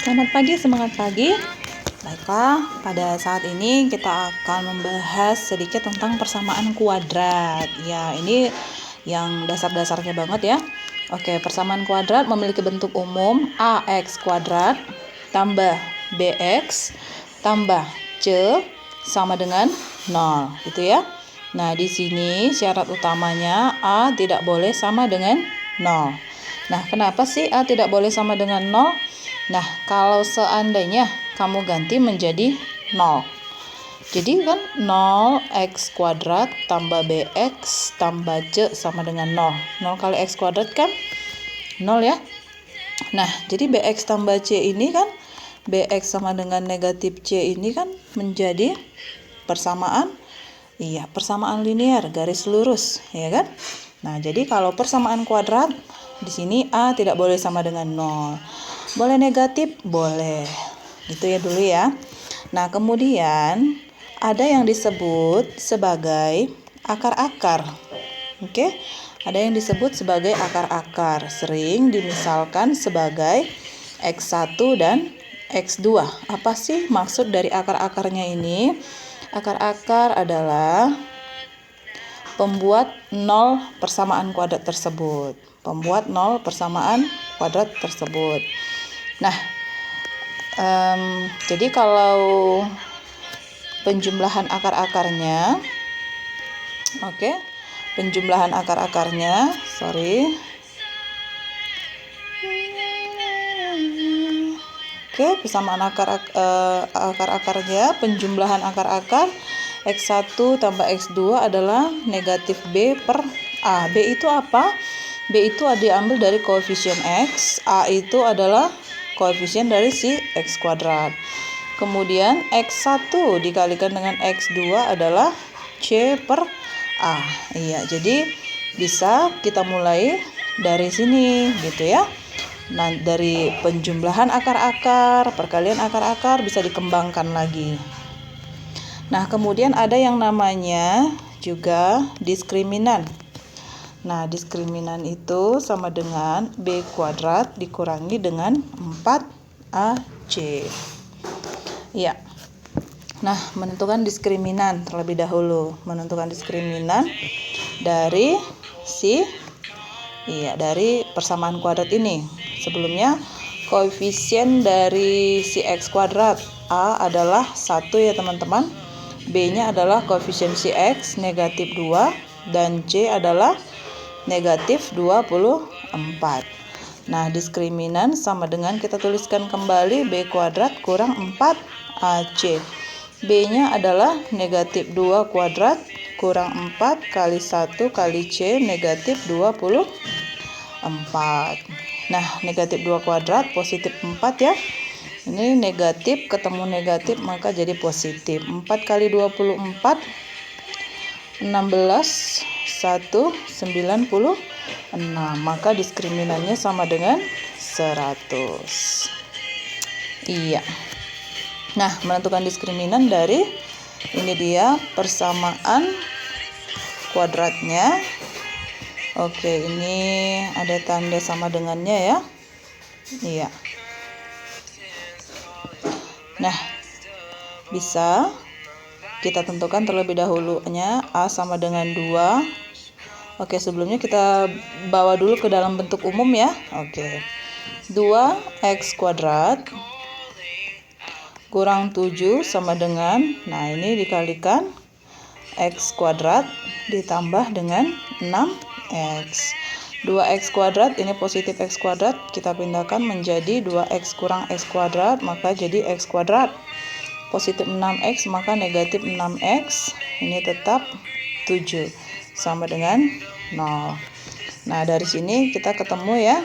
Selamat pagi, semangat pagi. Baiklah, pada saat ini kita akan membahas sedikit tentang persamaan kuadrat. Ya, ini yang dasar-dasarnya banget ya. Oke, persamaan kuadrat memiliki bentuk umum ax kuadrat tambah bx tambah c sama dengan 0, gitu ya. Nah, di sini syarat utamanya a tidak boleh sama dengan 0. Nah, kenapa sih a tidak boleh sama dengan 0? Nah, kalau seandainya kamu ganti menjadi 0. Jadi kan 0x kuadrat tambah bx tambah c sama dengan 0. 0 kali x kuadrat kan 0 ya. Nah, jadi bx tambah c ini kan, bx sama dengan negatif c ini kan menjadi persamaan, persamaan linear, garis lurus, ya kan? Nah, jadi kalau persamaan kuadrat, di sini a tidak boleh sama dengan 0. Boleh negatif? Boleh. Gitu ya dulu ya. Nah, kemudian ada yang disebut sebagai akar-akar. Oke? Ada yang disebut sebagai akar-akar. Sering dimisalkan sebagai X1 dan X2. Apa sih maksud dari akar-akarnya ini? Akar-akar adalah pembuat 0 persamaan kuadrat tersebut. Pembuat 0 persamaan kuadrat tersebut. Nah, jadi kalau penjumlahan akar-akarnya, penjumlahan akar-akarnya, persamaan akar-akarnya, penjumlahan akar-akar X1 tambah X2 adalah negatif B per A. B itu apa? B itu diambil dari koefisien X, A itu adalah koefisien dari si X kuadrat. Kemudian X1 dikalikan dengan X2 adalah C per A. Iya, jadi bisa kita mulai dari sini gitu ya. Nah, dari penjumlahan akar-akar, perkalian akar-akar bisa dikembangkan lagi. Nah, kemudian ada yang namanya juga diskriminan. Nah, diskriminan itu sama dengan B kuadrat dikurangi dengan 4AC. Ya. Nah, menentukan diskriminan terlebih dahulu. Menentukan diskriminan dari dari persamaan kuadrat ini. Sebelumnya, koefisien dari si X kuadrat A adalah 1 ya teman-teman. B-nya adalah koefisien si X negatif 2 dan C adalah negatif 24. Nah, diskriminan sama dengan kita tuliskan kembali B kuadrat kurang 4AC. B-nya adalah negatif 2 kuadrat kurang 4 kali 1 kali C negatif 24. Nah, negatif 2 kuadrat positif 4 ya. Ini negatif ketemu negatif maka jadi positif. 4 kali 24 16 196, maka diskriminannya sama dengan 100. Iya. Nah, menentukan diskriminan dari ini dia persamaan kuadratnya. Oke, ini ada tanda sama dengannya ya. Iya. Nah, bisa kita tentukan terlebih dahulunya A sama dengan 2. Oke, sebelumnya kita bawa dulu ke dalam bentuk umum ya. Oke. 2x kuadrat kurang 7 sama dengan, nah ini dikalikan x kuadrat ditambah dengan 6x. 2x kuadrat ini positif x kuadrat, kita pindahkan menjadi 2x kurang x kuadrat, maka jadi x kuadrat. Positif 6x maka negatif 6x, ini tetap 7 sama dengan 0. Nah, dari sini kita ketemu ya,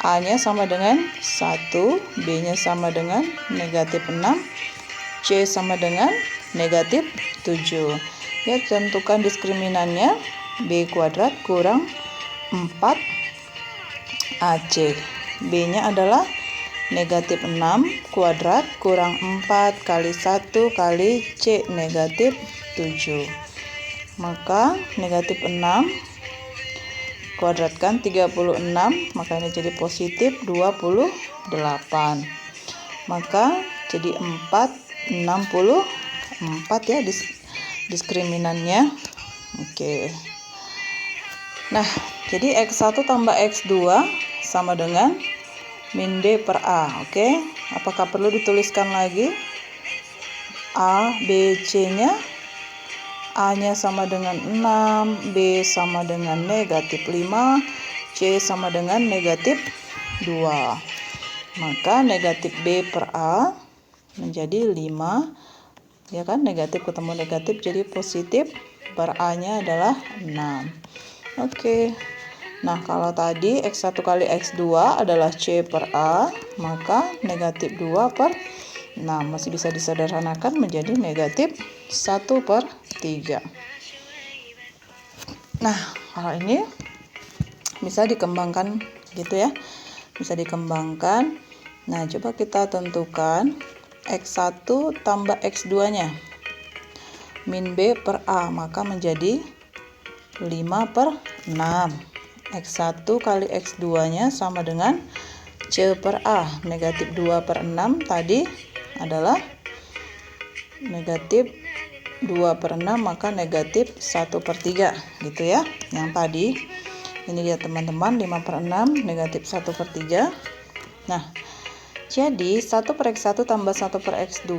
A-nya sama dengan 1, B-nya sama dengan negatif 6, C sama dengan negatif 7. Ya, tentukan diskriminan-nya B kuadrat kurang 4AC. B-nya adalah negatif 6 kuadrat kurang 4 kali 1 kali C negatif 7. Maka negatif 6 kuadratkan 36, maka ini jadi positif 24. 8. Maka jadi 464 ya diskriminannya. Oke. Nah, jadi X1 tambah X2 sama dengan min B per A. Oke. Apakah perlu dituliskan lagi? A, B, C-nya. A-nya sama dengan 6, B sama dengan negatif 5, C sama dengan negatif 2. Maka negatif B per A menjadi 5. Ya kan, negatif ketemu negatif jadi positif, per A-nya adalah 6. Oke. Nah, kalau tadi X1 kali X2 adalah C per A, maka negatif 2 per 6 masih bisa disederhanakan menjadi negatif 1 per 3. Nah, kalau ini bisa dikembangkan gitu ya. Bisa dikembangkan. Nah, coba kita tentukan X1 tambah X2-nya. Min B per A, maka menjadi 5 per 6. X1 kali X2-nya sama dengan C per A. Negatif 2 per 6 tadi adalah negatif 2 per 6, maka negatif 1 per 3 gitu ya. Yang tadi ini dia teman-teman, 5 per 6 negatif 1 per 3. Nah, jadi 1 per X1 tambah 1 per X2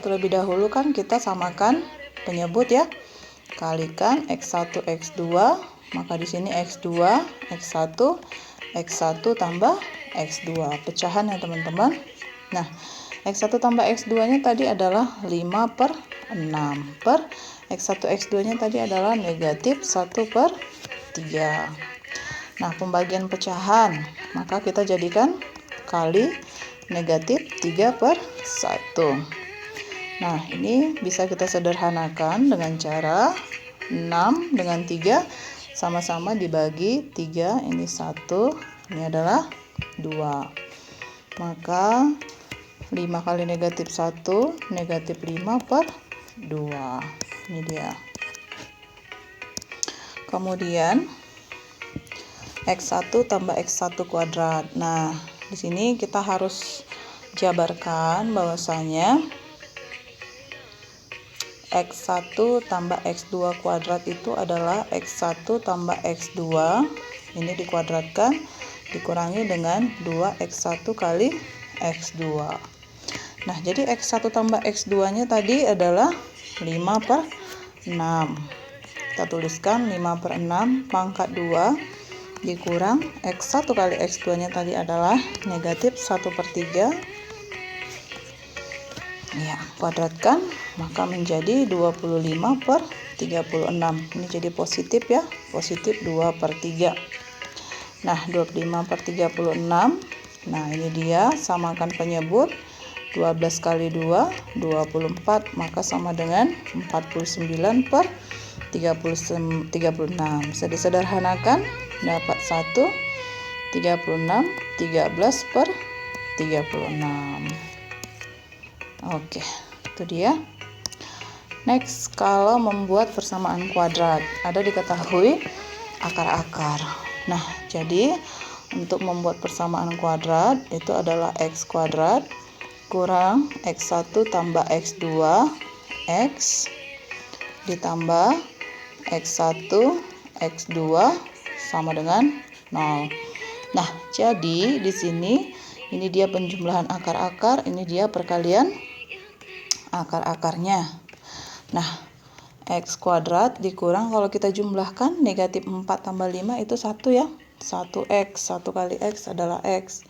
terlebih dahulu kan kita samakan penyebut ya. Kalikan X1 X2, maka di sini X2 X1 X1 tambah X2. Pecahan ya teman-teman. Nah, X1 tambah X2-nya tadi adalah 5 per 6 per X1 X2-nya tadi adalah negatif 1 per 3. Nah, pembagian pecahan, maka kita jadikan kali negatif 3 per 1. Nah, ini bisa kita sederhanakan dengan cara 6 dengan 3 sama-sama dibagi 3, ini 1, ini adalah 2. Maka 5 kali negatif 1, negatif 5 per 2. Ini dia. Kemudian X1 tambah X1 kuadrat. Nah, di sini kita harus jabarkan bahwasanya X1 tambah X2 kuadrat itu adalah X1 tambah X2. Ini dikuadratkan, dikurangi dengan 2X1 kali X2. Nah, jadi X1 tambah X2-nya tadi adalah 5 per 6. Kita tuliskan 5 per 6 pangkat 2 dikurang X1 kali X2-nya tadi adalah negatif 1 per 3. Ya, kuadratkan, maka menjadi 25 per 36. Ini jadi positif ya, positif 2 per 3. Nah, 25 per 36. Nah, ini dia, samakan penyebut. 12 kali 2, 24, maka sama dengan 49 per 36. Bisa disederhanakan, dapat 1, 36, 13 per 36. Oke, itu dia. Next, kalau membuat persamaan kuadrat, ada diketahui akar-akar. Nah, jadi untuk membuat persamaan kuadrat itu adalah X kuadrat kurang X1 tambah X2 X ditambah X1 X2 sama dengan 0. Nah, jadi di sini ini dia penjumlahan akar-akar, ini dia perkalian akar-akarnya. Nah, X kuadrat dikurang, kalau kita jumlahkan negatif 4 tambah 5 itu 1 ya. 1X, 1 kali X adalah X.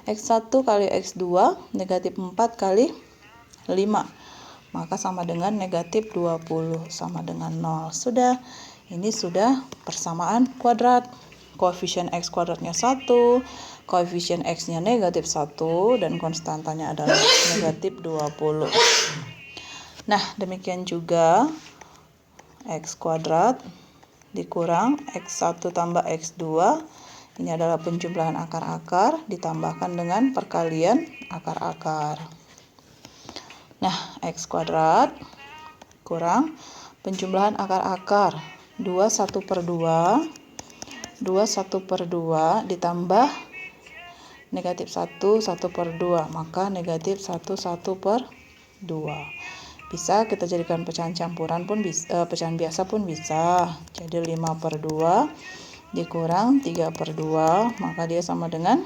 X1 kali X2 negatif 4 kali 5, maka sama dengan negatif 20, sama dengan 0. Sudah, ini sudah persamaan kuadrat. Koefisien X kuadratnya 1, koefisien X-nya negatif 1, dan konstantanya adalah negatif 20. Nah, demikian juga X kuadrat dikurang X1 tambah X2. Ini adalah penjumlahan akar-akar ditambahkan dengan perkalian akar-akar. Nah, X kuadrat kurang penjumlahan akar-akar 2 1 per 2 ditambah negatif 1, 1/2. Maka negatif 1, 1/2. Bisa kita jadikan pecahan campuran pun bisa, pecahan biasa pun bisa. Jadi 5/2 dikurang 3/2, maka dia sama dengan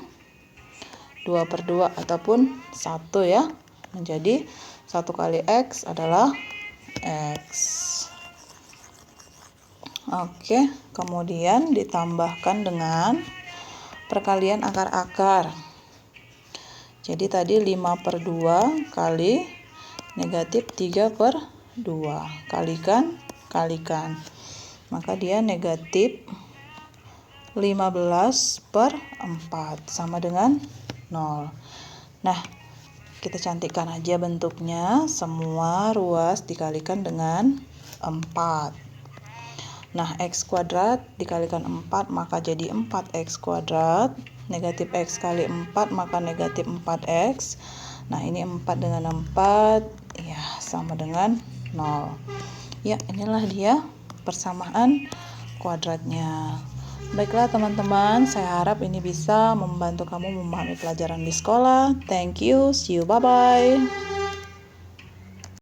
2/2 ataupun 1 ya. Menjadi 1 kali X adalah X. Oke, kemudian ditambahkan dengan perkalian akar-akar. Jadi tadi 5/2 kali negatif 3/2. Kalikan. Maka dia negatif 15/4 sama dengan 0. Nah, kita cantikkan aja bentuknya. Semua ruas dikalikan dengan 4. Nah, X kuadrat dikalikan 4 maka jadi 4X kuadrat. Negatif X kali 4 maka negatif 4X. Nah, ini 4 dengan 4 ya sama dengan 0. Ya, inilah dia persamaan kuadratnya. Baiklah teman-teman, saya harap ini bisa membantu kamu memahami pelajaran di sekolah. Thank you, see you, bye-bye.